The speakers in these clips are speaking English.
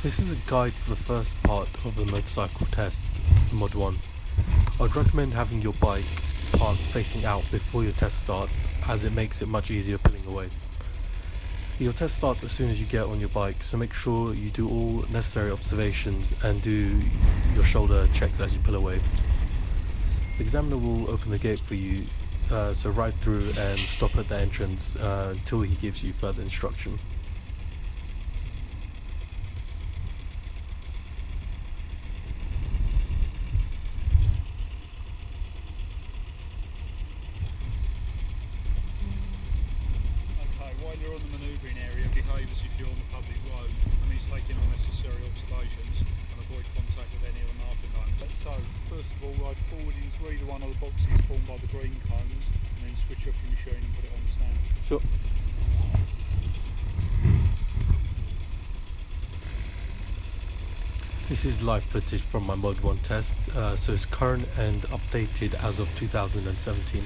This is a guide for the first part of the motorcycle test, Mod 1. I'd recommend having your bike parked facing out before your test starts, as it makes it much easier pulling away. Your test starts as soon as you get on your bike, so make sure you do all necessary observations and do your shoulder checks as you pull away. The examiner will open the gate for you, so ride through and stop at the entrance until he gives you further instruction. While you're on the manoeuvring area, behave as if you're on the public road. That means taking unnecessary observations and avoid contact with any of the marking lanes. So, first of all, ride forward into either one of the boxes formed by the green cones, and then switch off your machine and put it on the stand. Sure. This is live footage from my Mod 1 test, so it's current and updated as of 2017.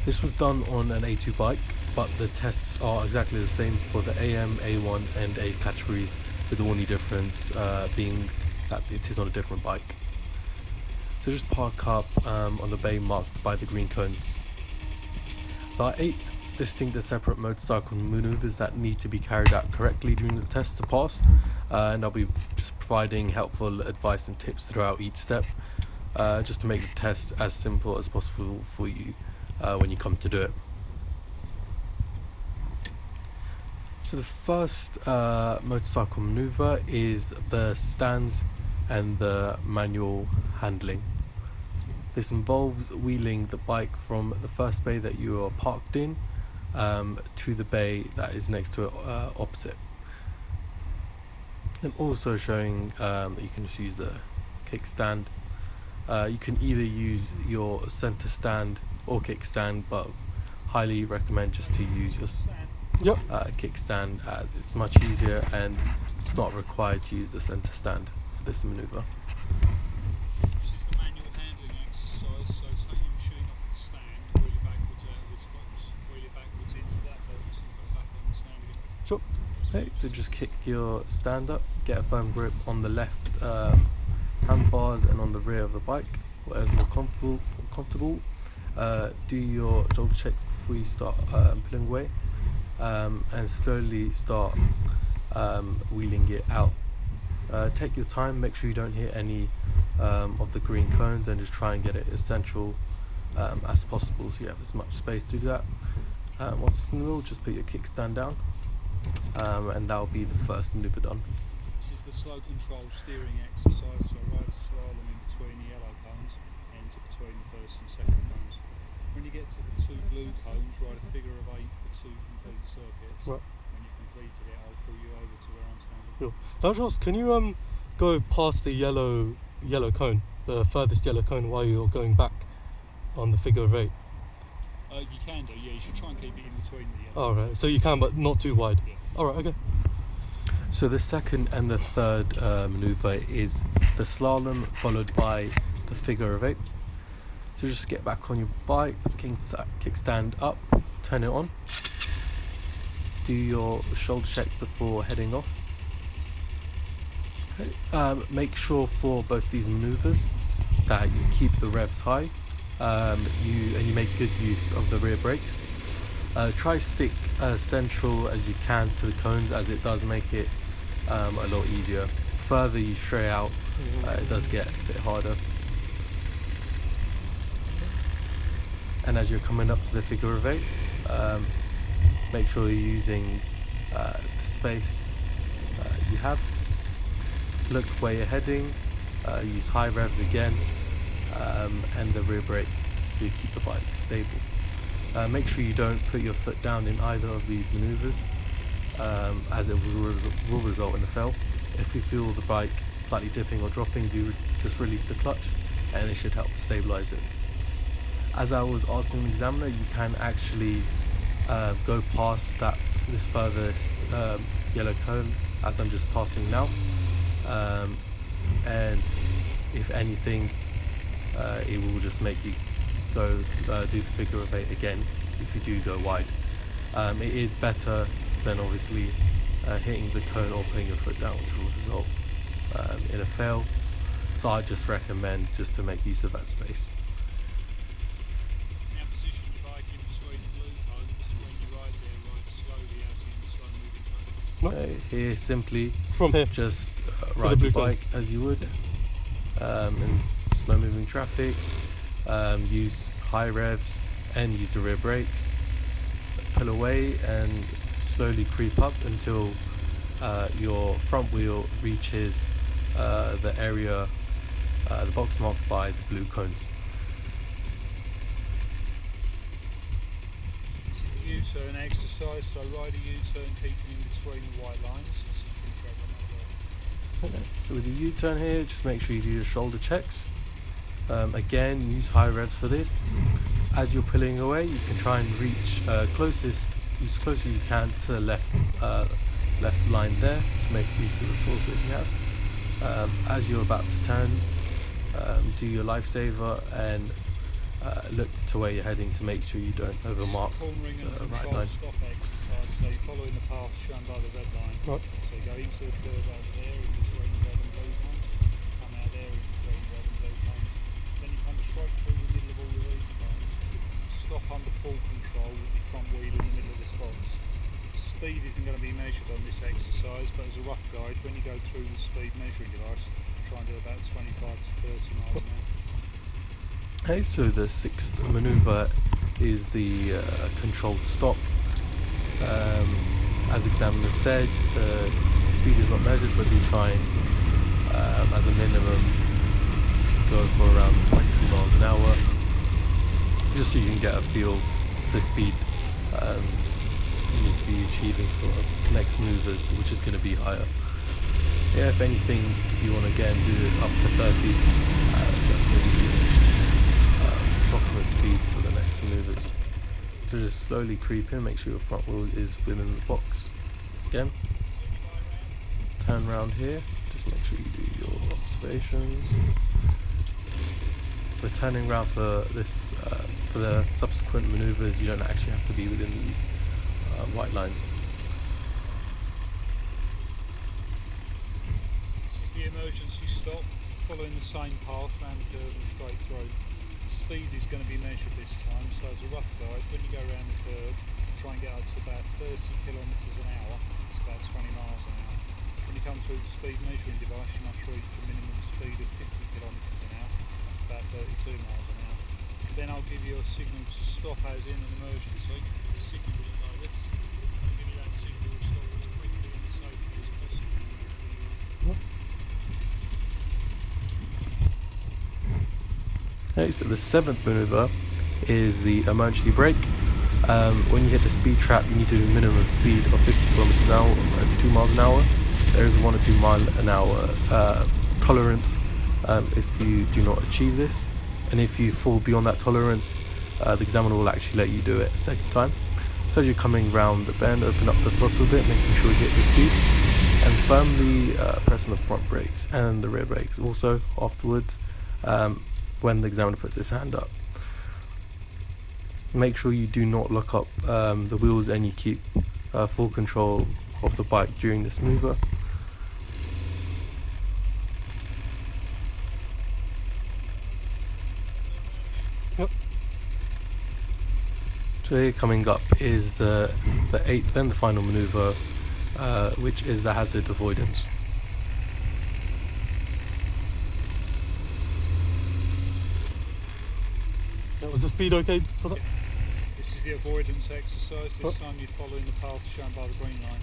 This was done on an A2 bike, but the tests are exactly the same for the AM, A1 and A categories, with the only difference being that it is on a different bike. So just park up on the bay marked by the green cones. There are 8 distinct and separate motorcycle maneuvers that need to be carried out correctly during the test to pass, and I'll be just providing helpful advice and tips throughout each step, just to make the test as simple as possible for you when you come to do it. So the first motorcycle maneuver is the stands and the manual handling. This involves wheeling the bike from the first bay that you are parked in to the bay that is next to it opposite. And also showing that you can just use the kickstand. You can either use your center stand or kickstand, but highly recommend just to use your kickstand, as it's much easier and it's not required to use the center stand for this maneuver. This is the manual handling exercise, so take your machine off the stand, wheel it backwards out of this box, wheel it backwards into that box and put it back on the stand again. Sure. Okay, so just kick your stand up, get a firm grip on the left handbars and on the rear of the bike, whatever's more comfortable. Do your shoulder checks before you start pulling away, and slowly start wheeling it out. Take your time, make sure you don't hit any of the green cones, and just try and get it as central as possible so you have as much space to do that. Once it's in the middle, just put your kickstand down, and that will be the first maneuver done. This is the slow control steering exercise, so ride a slalom in between the yellow cones, enter between the first and second cones. When you get to the 2 blue cones, ride a figure of 8 for 2 complete circuits. Right. When you've completed it, I'll pull you over to where I'm standing. Sure. Now, Josh, can you go past the yellow cone, the furthest yellow cone, while you're going back on the figure of 8? You can do, yeah. You should try and keep it in between the yellow. All right. So you can, but not too wide. Yeah. All right. Okay. So the second and the third maneuver is the slalom, followed by the figure of 8. So just get back on your bike, kickstand up, turn it on, do your shoulder check before heading off. Okay. Make sure for both these maneuvers that you keep the revs high, you make good use of the rear brakes. Try stick as central as you can to the cones, as it does make it a lot easier. Further you stray out, it does get a bit harder. And as you're coming up to the figure of 8, make sure you're using the space you have. Look where you're heading, use high revs again, and the rear brake to keep the bike stable. Make sure you don't put your foot down in either of these maneuvers, as it will result in a fail. If you feel the bike slightly dipping or dropping, do just release the clutch and it should help to stabilize it. As I was asking the examiner, you can actually go past this furthest yellow cone as I'm just passing now, and if anything, it will just make you go do the figure of 8 again if you do go wide. It is better than obviously hitting the cone or putting your foot down, which will result in a fail. So I just recommend just to make use of that space. Now position your bike in between the blue cones when you ride there, ride slowly as in slow moving traffic. Here simply From here. just the ride blue your cones. bike as you would in slow moving traffic. Use high revs and use the rear brakes. Pull away and slowly creep up until your front wheel reaches the area, the box marked by the blue cones. This is the U-turn exercise, so ride a U-turn keeping in between the white lines. So you can travel on that way. So with the U-turn here, just make sure you do your shoulder checks. Again, use high revs for this. As you're pulling away, you can try and reach as close as you can to the left line there to make use of the force that you have. As you're about to turn, do your lifesaver and look to where you're heading to make sure you don't overmark Cornering and the right control line. stop exercise, so you're following the path shown by the red line. Right. So you go into the curve over there in between the red and blue cones, come out there in between the red and blue cones, then you come straight through the middle of all of these cones, stop under full control with your front wheel in the middle of this box. Speed isn't going to be measured on this exercise, but as a rough guide, when you go through the speed measuring device, try and do about 25 to 30 miles an hour. Okay, so the sixth maneuver is the controlled stop. As examiner said, speed is not measured, but do try and, as a minimum, go for around 20 miles an hour, just so you can get a feel for the speed you need to be achieving for next maneuvers, which is going to be higher. Yeah, if anything, if you want to again do it up to 30, so that's going to be approximate speed for the next maneuvers. So just slowly creep in, make sure your front wheel is within the box. Again, turn around here, just make sure you do your observations. We're turning around for this, for the subsequent maneuvers, you don't actually have to be within these white lines. This is the emergency stop, following the same path round the curve and straight through. Speed is going to be measured this time, so as a rough guide, when you go around the curve, try and get up to about 30 kilometres an hour, it's about 20 miles an hour. When you come through the speed measuring device, you must reach a minimum speed of 50 kilometres an hour, that's about 32 miles an hour. Then I'll give you a signal to stop as in an emergency. The signal will look like this. I'll give you that signal to stop as quickly and safely as possible. Okay, so the seventh maneuver is the emergency brake. When you hit the speed trap, you need to do a minimum speed of 50 kilometers an hour or 32 miles an hour. There is a 1 or 2 mile an hour tolerance if you do not achieve this, and if you fall beyond that tolerance, the examiner will actually let you do it a second time. So as you're coming round the bend, open up the throttle a bit, making sure you hit the speed, and firmly press on the front brakes and the rear brakes also afterwards when the examiner puts his hand up. Make sure you do not lock up the wheels and you keep full control of the bike during this maneuver. Yep. So here coming up is the eighth and the final maneuver, which is the hazard avoidance. Was the speed okay for that? This is the avoidance exercise. This time you're following the path shown by the green line.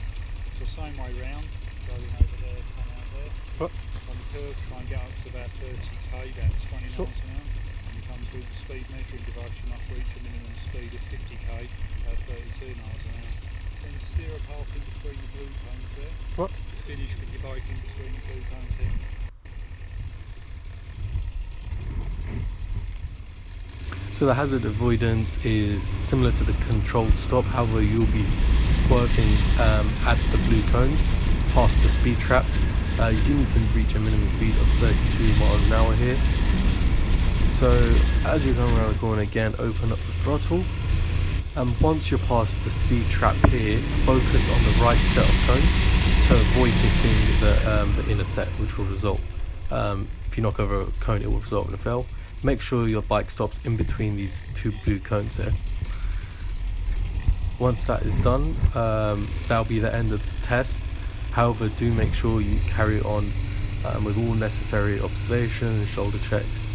So same way round, going over there, come out there. On the curve, try and get up to about 30k, about 20 miles an hour. When you come through the speed measuring device, you must reach a minimum speed of 50k, about 32 miles an hour. Then steer a path in between the blue cones there. Finish with your bike in between the blue cones here. So the hazard avoidance is similar to the controlled stop, however you'll be swerving at the blue cones past the speed trap. You do need to reach a minimum speed of 32 miles an hour here. So as you're going around the corner again, open up the throttle, Once you're past the speed trap here, focus on the right set of cones to avoid hitting the inner set, which will result, if you knock over a cone, it will result in a fail. Make sure your bike stops in between these two blue cones there. Once that is done, that'll be the end of the test. However, do make sure you carry on with all necessary observations, shoulder checks,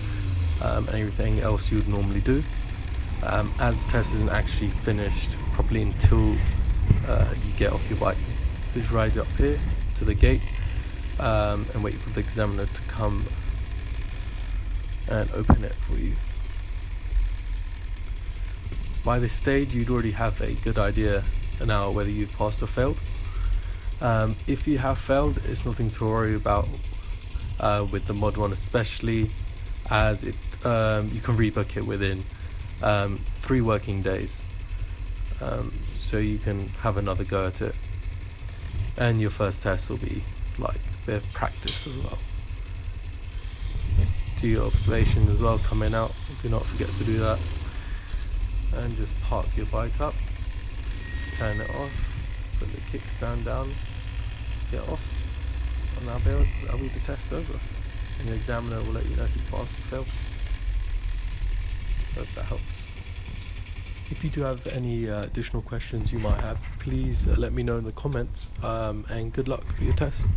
and everything else you would normally do, as the test isn't actually finished properly until you get off your bike. So just ride up here to the gate and wait for the examiner to come and open it for you. By this stage, you'd already have a good idea now whether you've passed or failed. If you have failed, it's nothing to worry about with the mod one, especially as it you can rebook it within 3 working days, so you can have another go at it, and your first test will be like a bit of practice as well. Do your observation as well coming out, do not forget to do that, and just park your bike up, turn it off, put the kickstand down, get off, and that'll be the test over, and your examiner will let you know if you passed or failed. Hope that helps. If you do have any additional questions you might have, please let me know in the comments, and good luck for your test.